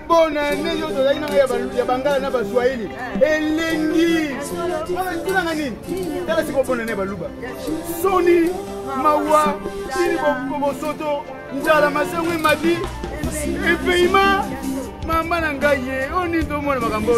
bonne année, ya bangala na baswahili. Elengi. Tuna ngani? Tala siko bonne année baluba. Soni mawa, tini bobo soto, njala masengu madi. Epeima mama nangaye, oni to mona makambo.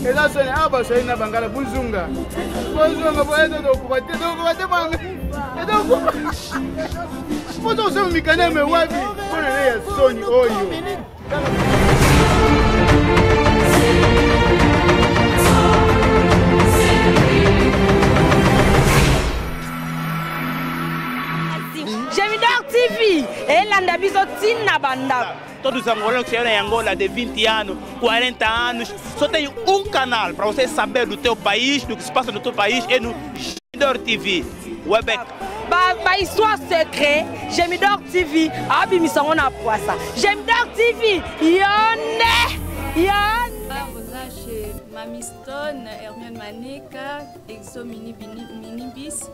Ela soni aba soni na bangala bunzunga. Bunzunga boeto do kubate banga. Edo Foto sema mikaneme wapi? Mbona leo Sony oyo? Gemidor TV, elanda biso tina banda. Todos os angolanos que chegam em Angola de 20 anos, 40 anos, só tem um canal para você saber do teu país, do que se passa no teu país, é no Gemidor TV. Webec. Ba histoire secret, Gemidor TV, abi misongo na poisa. Gemidor TV, yone. Vous chez Mamie Stone, Hermione Manika, Exo Minibis.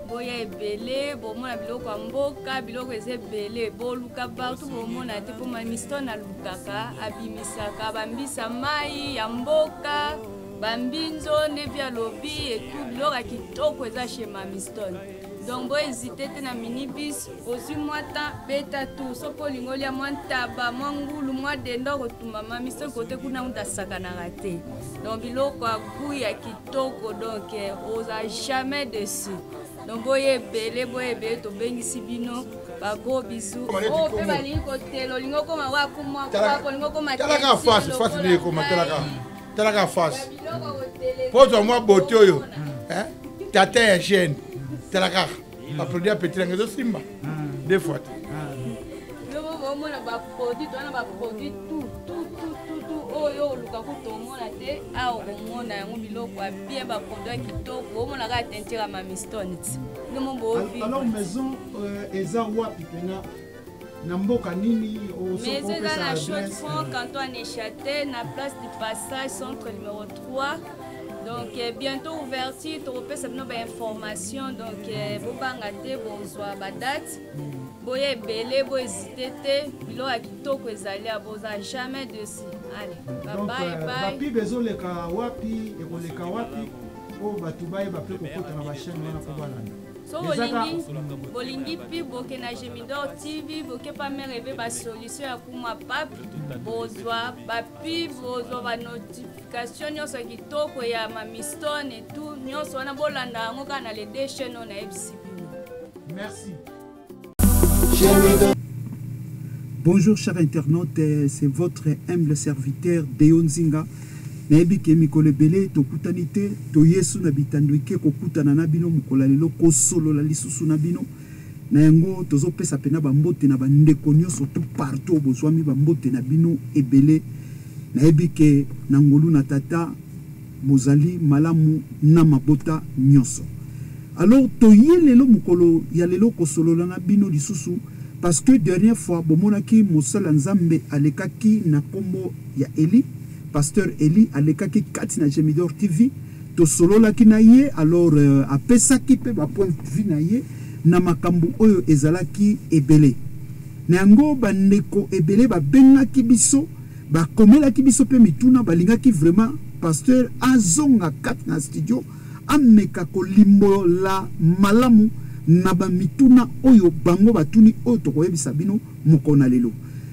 Boya ebele, bomona biloko mboka, biloko ezebele, boluka partout bomona te po Mamie Stone alukaka, abimisaka, bambisa mai ya mboka, bambinzo nevia lobi et tout biloko kitoko eza chez Mamie Stone. Donc, boy, hésiter na minibus, aussi moi tant, bêta tout, so pour l'ingolia, moi taba, moi ngoulou, moi dendo, retumba, mami, ce côté qu'on a un tasakana raté. Donc, bilo quoi, bouille kitoko, donc, osa jamais dessus. Donc, boy, belé, to bengi sibino, ba gros bisous. Oh, pe bali côté, lingo comme wa kuma, lingo comme Talaka face de comme talaka face. Pose moi beauté yo. Hein? Tata et chaîne. Talaka. La produit petit langue de Simba. Deux fois. Yo on a ba produit tout. Oh yo luka ko to mona te a o mona yango biloko bien ba produit kitoko mona ka tentira Mamie Stone. Alors maison eza wapi pena na mboka nini au mais c'est dans la chaude fond canton Néchaté na place du passage centre numéro 3. Donc bientôt ouverture tu repères ça nos information donc bobanga te bonsoir ba date boye belé boye hésiter bilo akitoko ezali aboza jamais dessus. Allez bye bye. Papi bezo le ka wapi e ko le ka wapi o batubaye ba pe ko kota na ba chaîne na ko balana. So bolingi pi boke na Gemidor TV boke pa me rêver ba solution ya kuma papi bozwa ba pi bozwa ba notification nyonso kitoko ya Mamie Stone et tout nyonso wana bolanda ngo kana les deux chaînes on a FCB. Merci. Bonjour chers internautes, c'est votre humble serviteur Deo Nzinga. Nayebi ke mikolo ebele tokutani te to yesu na bitando ike kokutana na bino mukola lelo kosolola lisusu na bino na yango tozopesa pena bambote na bandeko nyonso tout partout bozwami bambote na bino ebele nayebi ke na ngolu na tata bozali malamu na mabota nyonso. Alors toye lelo mukolo ya lelo kosolola na bino lisusu parce que dernière fois bomonaki mosala nzambe alekaki na kombo ya Eli Pasteur Eli alekaki kati na Gemidor TV to solola ki na ye alors apesaki pe ba point de vue na ye na makambu oyo ezalaki ebele na yango bandeko ebele ba bengaki biso ba komelaki biso pe mituna balingaki vraiment pasteur azonga kati na studio ameka ko limbola malamu na ba mituna oyo bango batuni oyo to koyebisa bino mokona lelo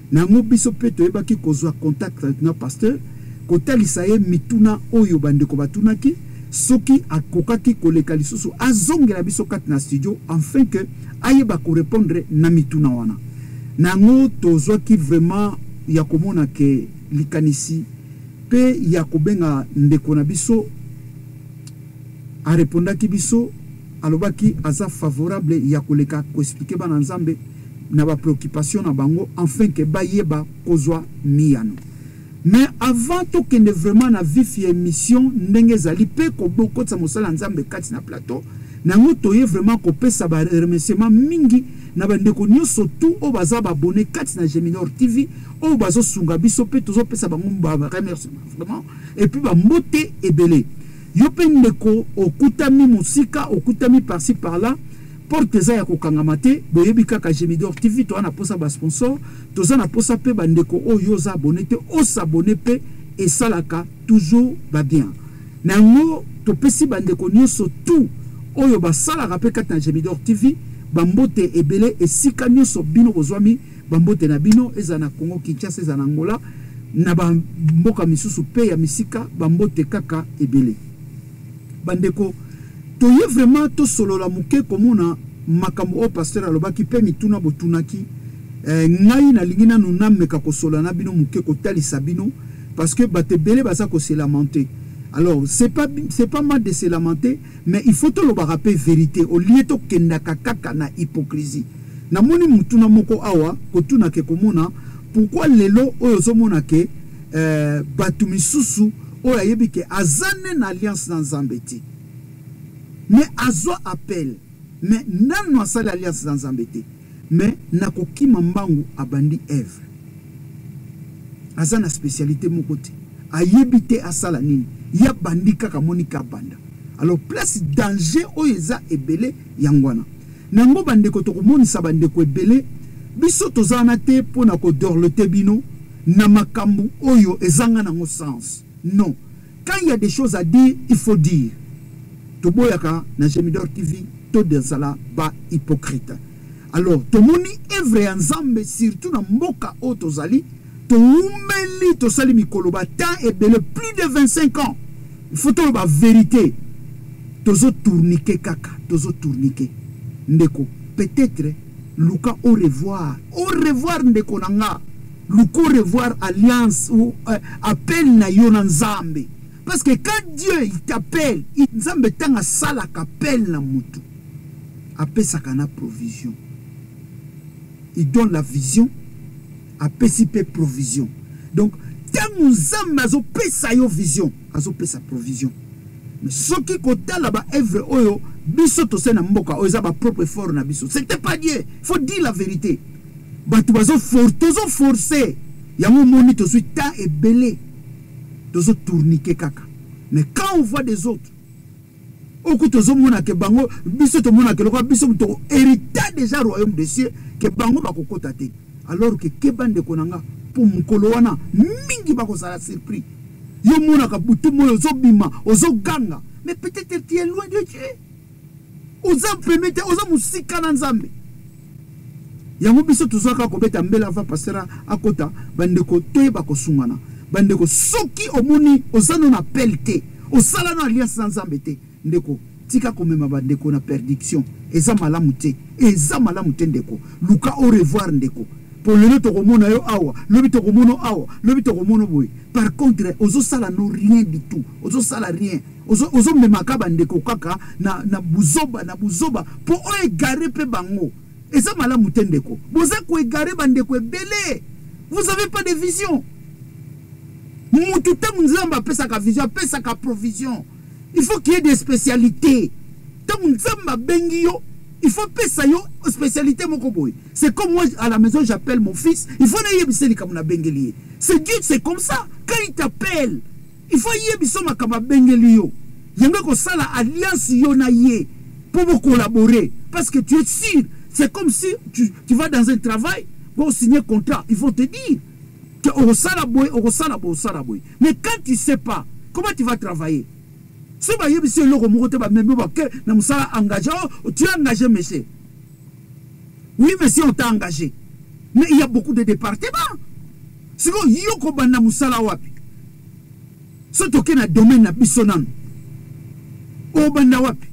na yango biso pe toyebaki kozwa contact na pasteur kotalisa ye mituna oyo bandeko batunaki soki akokaki koleka lisusu azongela biso kati na studio afin que ayeba ko répondre na mituna wana nango tozwaki vraiment ya komona ke likanisi pe ya kobenga ndeko na biso a répondaki biso alobaki aza favorable ya koleka ko expliquer bana nzambe na ba préoccupation na bango afin que bayeba kozwa miyano. Mais avant to kende vraiment na vif ya émission ndenge zali pe ko boko tsa mosala nzambe kati na plateau nango toye vraiment ko pesa ba remerciement mingi na bandeko nyonso tout o baza ba abonné kati na Gemidor TV o bazo sunga biso pe tozo pesa bango ba remerciement vraiment et puis ba mbote ebele yo pe ndeko okutami musika okutami par-ci par-là porte eza ya kokangama te boyebi kaka Gemidor TV to ana posa ba sponsor toza na posa pe bandeko oyo za abonné te o s'abonner pe et salaka toujours ba bien nango to pesi bandeko nyonso tout oyo ba salaka pe kata na Gemidor TV bambote ebele esika nyonso bino bozwami bambote na bino eza na Congo Kinshasa eza na Angola na bamboka misusu pe ya misika bambote kaka ebele bandeko toye vraiment to solo la muke komuna makambo o pasteur alobaki pe mituna botunaki ngai na lingina nuna meka ko solo na bino muke ko talisa bino parce que batebele baza ko se lamenter. Alors c'est pas mal de se lamenter mais il faut to lo ba rappeler vérité au lieu to kendaka kaka na hypocrisie na moni mutuna moko awa ko tuna ke komuna pourquoi lelo oyo zomona ke batu misusu oyo ayebi ke azane na alliance na Nzambeti mais azwa appel mais nano asali alliance na Nzambeti mais nakokima mbangu abandi Ève azana spécialité moko te ayebi te asala nini ya bandi kaka monika banda alors place danger oyo eza ebele yangwana nango bandeko tokomonisa bandeko ebele biso tozana te pona ko dorlote bino na makambu oyo ezanga nango sens non quand il y a des choses à dire il faut dire toboyaka na Gemidor TV to densala ba hypocrite alors tomoni œuvre ya Nzambe surtout na mboka o tozali to umeli to sali mikolo ba temps ebele plus de 25 ans il faut to ba vérité tozo tourniquer kaka tozo tourniquer ndeko peut-être luka au revoir ndeko nanga luka au revoir alliance ou appel na yo na Nzambe parce que quand Dieu il t'appelle Nzambe tanga sala qu'appelle na mutu apesaka na provision il donne la vision apesipe provision donc tant Nzambe azo pesa yo vision azo pesa provision mais ce qui kota là ba œuvre oyo biso to sena mboka oyo za ba propre effort na biso c'était pas Dieu faut dire la vérité batu bazo forcer ya mo moni to suite ta ebele tozo tourniquer kaka mais quand on voit des autres oku tozo mona ke bango biso to mona ke lokwa biso to hériter déjà royaume des cieux ke bango bakokota te alors que kebande konanga pour mukolo wana mingi bako sala surpris yo mona ka butu moyo zo bima ozo ganga mais peut-être tu es loin de Dieu oza permettre oza musika na Nzambe yango biso tozaka ko beta mbela va pasera akota bandeko toyeba ko sungana bandeko soki omoni ozano na pelte osala na alliance na Nzambe te ndeko tika komema bandeko na perdiction eza malamu te ndeko luka au revoir ndeko pour le to komona yo awa lobi to komono awa lobi to komono boy par contre ozo sala no rien du tout ozo sala rien ozo memaka bandeko kaka na buzoba pour o égarer pe bango eza malamu te ndeko boza ko égarer bandeko ebele vous avez pas de vision mutu te Nzambe pesa ka vision pesa ka provision il faut qu'il y ait des spécialités tant Nzambe bengi yo il faut pesa yo spécialité moko boy c'est comme moi à la maison j'appelle mon fils il faut na yebiseli comme na bengeli c'est Dieu c'est comme ça quand il t'appelle il faut yebiso makamba bengeli yo yanga ko sala alliance yo na ye pour vous collaborer parce que tu es sûr c'est comme si tu vas dans un travail pour signer contrat il faut te dire mais quand tu sais pas comment tu vas travailler si tu es engagé monsieur oui monsieur on t'a engagé mais il y a beaucoup de départements si yoko banda musala wapi so toke na domaine na bisonan o banda wapi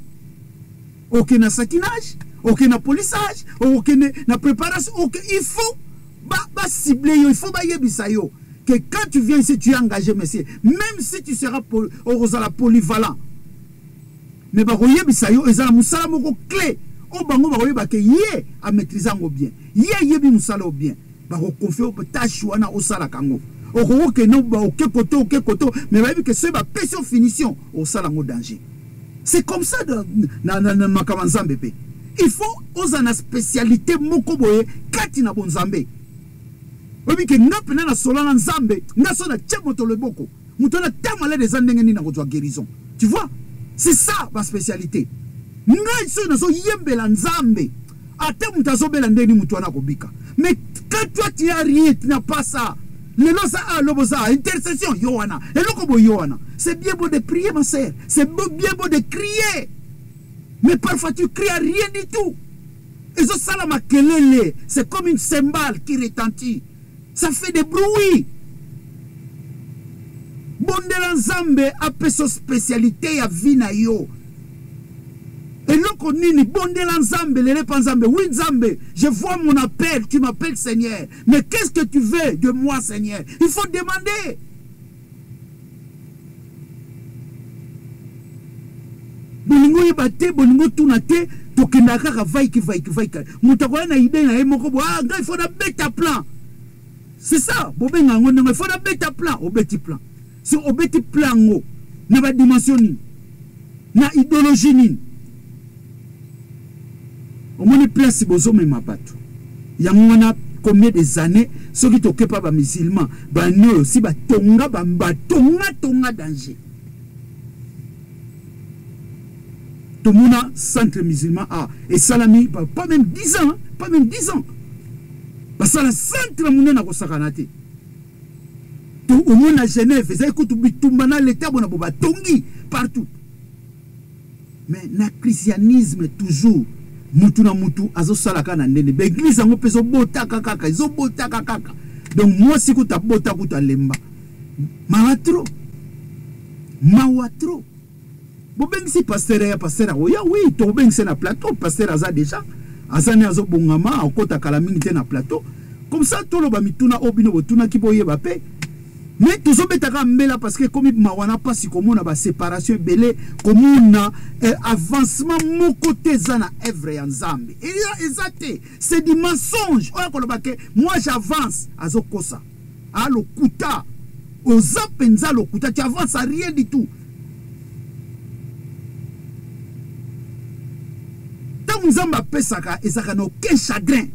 ok na satinage ok na polissage ok na préparation ok il faut ba cibler yo il faut ba yebisa yo que quand tu viens ici tu es engagé monsieur même si tu seras polyvalent mais ba yebisa yo ezala musala moko clé o bango ba yeba ke ye a maîtriser ngo bien ye yebi musala o bien ba ko confier au tâche wana o sala kango o ko ke no ba o ke koto mais ba yebi que c'est ba pression finition o sala ngo danger c'est comme ça na makamanzambe pe il faut osana spécialité moko boye kati na bonzambe obi ke ngape na solana nzambe ngaso na tchemoto le boko mutona tamala des andenge ni na ko guérison tu vois c'est ça ma spécialité ngai so nazo yembela nzambe ate mutu azobela ndeni mutu wana kobika. Mais quand toi tu as rien, tu n'as pas ça. Le losa a lobosa intercession yoana et lokobo yoana. C'est bien beau de prier ma sœur, c'est bien beau de crier. Mais parfois tu cries à rien du tout. Et ça salama kelele, c'est comme une cymbale qui retentit. Ça fait des bruits. Bondela nzambe a sa spécialité ya vina yo. Et loko nini bondela nzambe lele pa nzambe. Oui nzambe, je vois mon appel, tu m'appelles Seigneur. Mais qu'est-ce que tu veux de moi Seigneur? Il faut demander. Bolingo yebate, bolingo tunate, tokenda kaka vaiki. Mutakoya na idée na emoko bo ah il faut na beta plan. C'est ça, bobenga ngonde il faut na beta plan, obeti plan. Si obeti plan ngo na ba dimension ni na idéologie ni. Au moins place bozo mema bato. Ya mwana combien des années ceux qui toquent pas ba musulmans, ba no si ba tonga danger. Tout le monde a centre musulman et salami pas même 10 ans, pas même 10 ans. Parce que le centre musulman n'a pas sakanate. Tout le monde à Genève, ça écoute bitumbana l'état bona boba tongi partout. Mais na christianisme toujours mutu na mutu azo salaka na ndene. L'église ngo peso botaka kaka, izo botaka kaka. Donc moi si kuta bota kuta lemba. Mawatro. Bobeng si pasteur ya pasteur oya oui to beng c'est na plateau pasteur aza déjà azane azo bongama okota kala mingi na plateau comme ça to lo ba mituna obino botuna ki boye ba pe mais toujours betaka mbela parce que comme mawana pas si komona ba séparation belé komona avancement mon côté zana œuvre ya nzambe et exacté c'est du mensonge oya ko lo ba ke moi j'avance azo kosa a lo kuta oza penza lo kuta tu avances à rien du tout. Nzamba pesaka ezaka na aucun chagrin.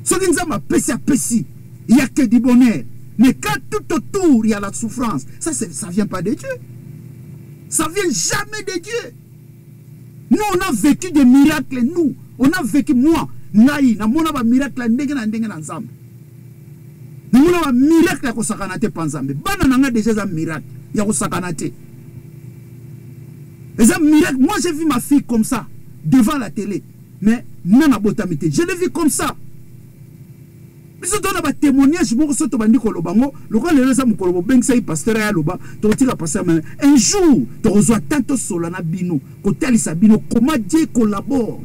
Ce qui nzamba pesi, il y a que du bonheur. Mais quand tout autour il y a la souffrance, ça vient pas de Dieu. Ça vient jamais de Dieu. Nous on a vécu des miracles, nous. On a vécu moi, ngai na mona ba miracle ndenge na nzamba. Na mona ba miracle ko sakanate panzambe. Bana nanga déjà za miracle ya ko sakanate. Les miracles, moi j'ai vu ma fille comme ça. Devant la télé, mais non à botamité. Je l'ai vu comme ça. Mais on a des témoignages, je me suis dit que le pasteur un jour, tu reçois tant solana bino, comment Dieu collabore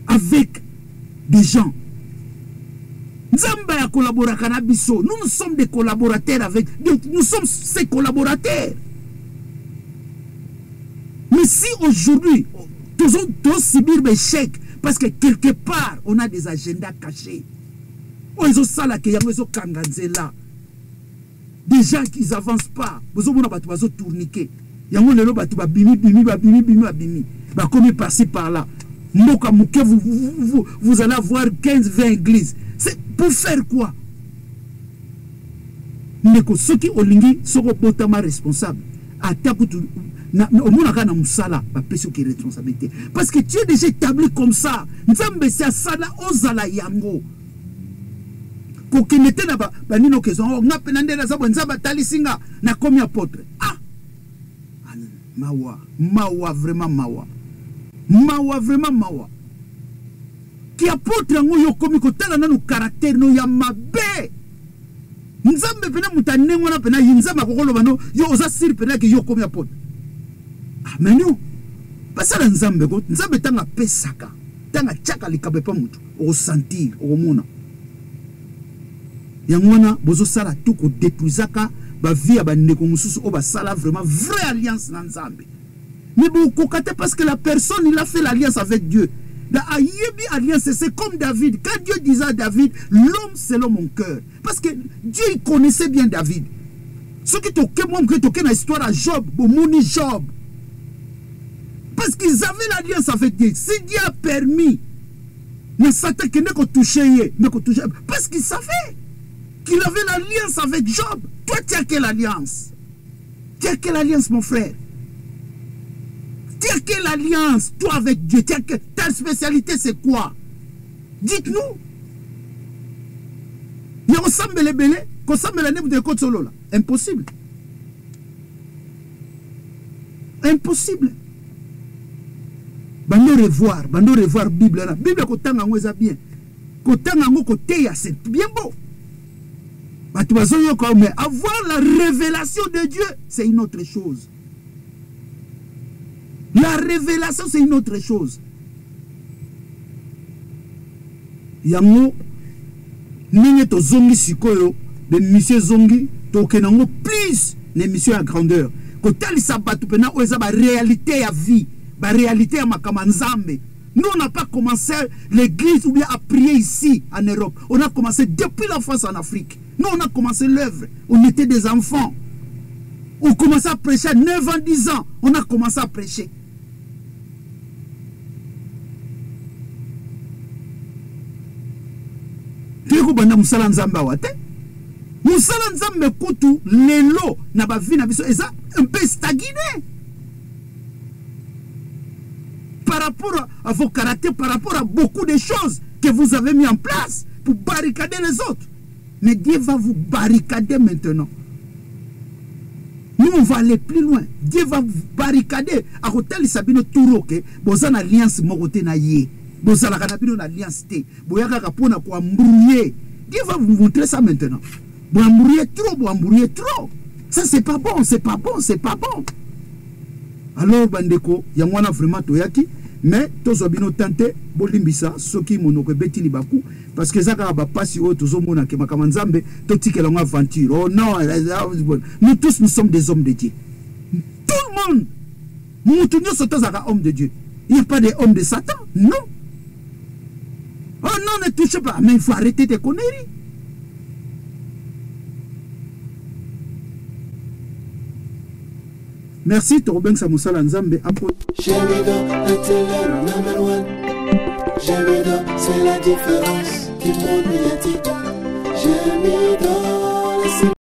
avec des gens. Nzamba collabore avec nous sommes des collaborateurs avec, nous sommes ses collaborateurs. Mais si aujourd'hui, tous subir des chèques parce que quelque part on a des agendas cachés. Oh, ils ont ça là, ils ont kanganzela. Des gens qui n'avancent pas. Ils ont tourniqué. Ils ont bimi. Comme par-ci par-là. Vous allez avoir 15-20 églises. C'est pour faire quoi? Mais ceux qui ont lingi sont responsables. Parce que tu es déjà établi comme ça. Nzambe c'est ça là ozala yango. Kokinete na ba nino kezo nga penande na zabo nzaba talisinga na komi apôtre. Ah. Mawa vraiment mawa. Mawa vraiment mawa. Ki apôtre ngo yo komi kotala na no caractère no ya mabe. Nzambe pena mutanengo na pena yinzama kokolo bano yo oza sir pena ke yo komi apôtre. Mais nous, parce que Nzambe tanga pesaka, tanga chaka likabe pa mutu, au sentir, au mona. Yangwana bozo sala tout ko détruisaka ba vie ba ndeko mususu o ba sala vraiment vraie alliance na Nzambe. Mais bon kokate parce que la personne il a fait l'alliance avec Dieu. La ayebi alliance c'est comme David. Quand Dieu disait à David, l'homme selon mon cœur, parce que Dieu il connaissait bien David. Ce qui toque moi que toque na histoire à Job, bomoni Job. Parce qu'ils avaient l'alliance avec Dieu. Si Dieu a permis, Satan qui n'est touché, parce qu'il savait qu'il avait l'alliance avec Job. Toi, tu as quelle alliance? Tu as quelle alliance, mon frère? Tu as quelle alliance, toi, avec Dieu? Ta spécialité, c'est quoi? Dites-nous. Il y a ensemble les belés, qu'on semble la nègre de côte solo là. Impossible. Impossible. Bando revoir Bible là. Bible ko tanga ngo eza bien. Ko tanga ngo ko teya, c'est bien beau. Mais avoir la révélation de Dieu, c'est une autre chose. La révélation, c'est une autre chose. Yango ninge to zongi sikoyo de monsieur zongi to kenango plus ne mission à grandeur. Ko tali sabatu pena oza ba réalité ya vie, ba réalité ya makamanzambe. Nous on n'a pas commencé l'église ou bien à prier ici en Europe. On a commencé depuis l'enfance en Afrique. Nous on a commencé l'œuvre. On était des enfants. On commençait à prêcher à 9 ans, 10 ans. On a commencé à prêcher. Banda musala nzamba wate musala nzambe kutu lelo na ba vie na biso eza un peu stagné par rapport à vos caractères, par rapport à beaucoup de choses que vous avez mis en place pour barricader les autres. Mais Dieu va vous barricader maintenant. Nous on va aller plus loin. Dieu va vous barricader à hôtel Sabino Touroke bozana alliance mokote na ye. Bozala kanabino na alliance te. Boyaka kapona ko embrouiller. Dieu va vous montrer ça maintenant. Vous embrouillez trop. Ça c'est pas bon, c'est pas bon. Alors bandeko, yangwana vraiment toyaki, mais tozobino tante bolimbisa soki monoko betini baku parce que zaka ba pasi o tozomona ke makamanzambe totikela ngo aventure. Oh non, nous tous nous sommes des hommes de Dieu. Tout le monde. Moutunyo soto zaka homme de Dieu. Il n'y a pas des hommes de Satan, non. Oh non, ne touchez pas. Mais il faut arrêter tes conneries. Merci, Torben Samoussala Nzambe. Jamido, la télé number one. Jamido, c'est la différence du monde médiatique. Jamido.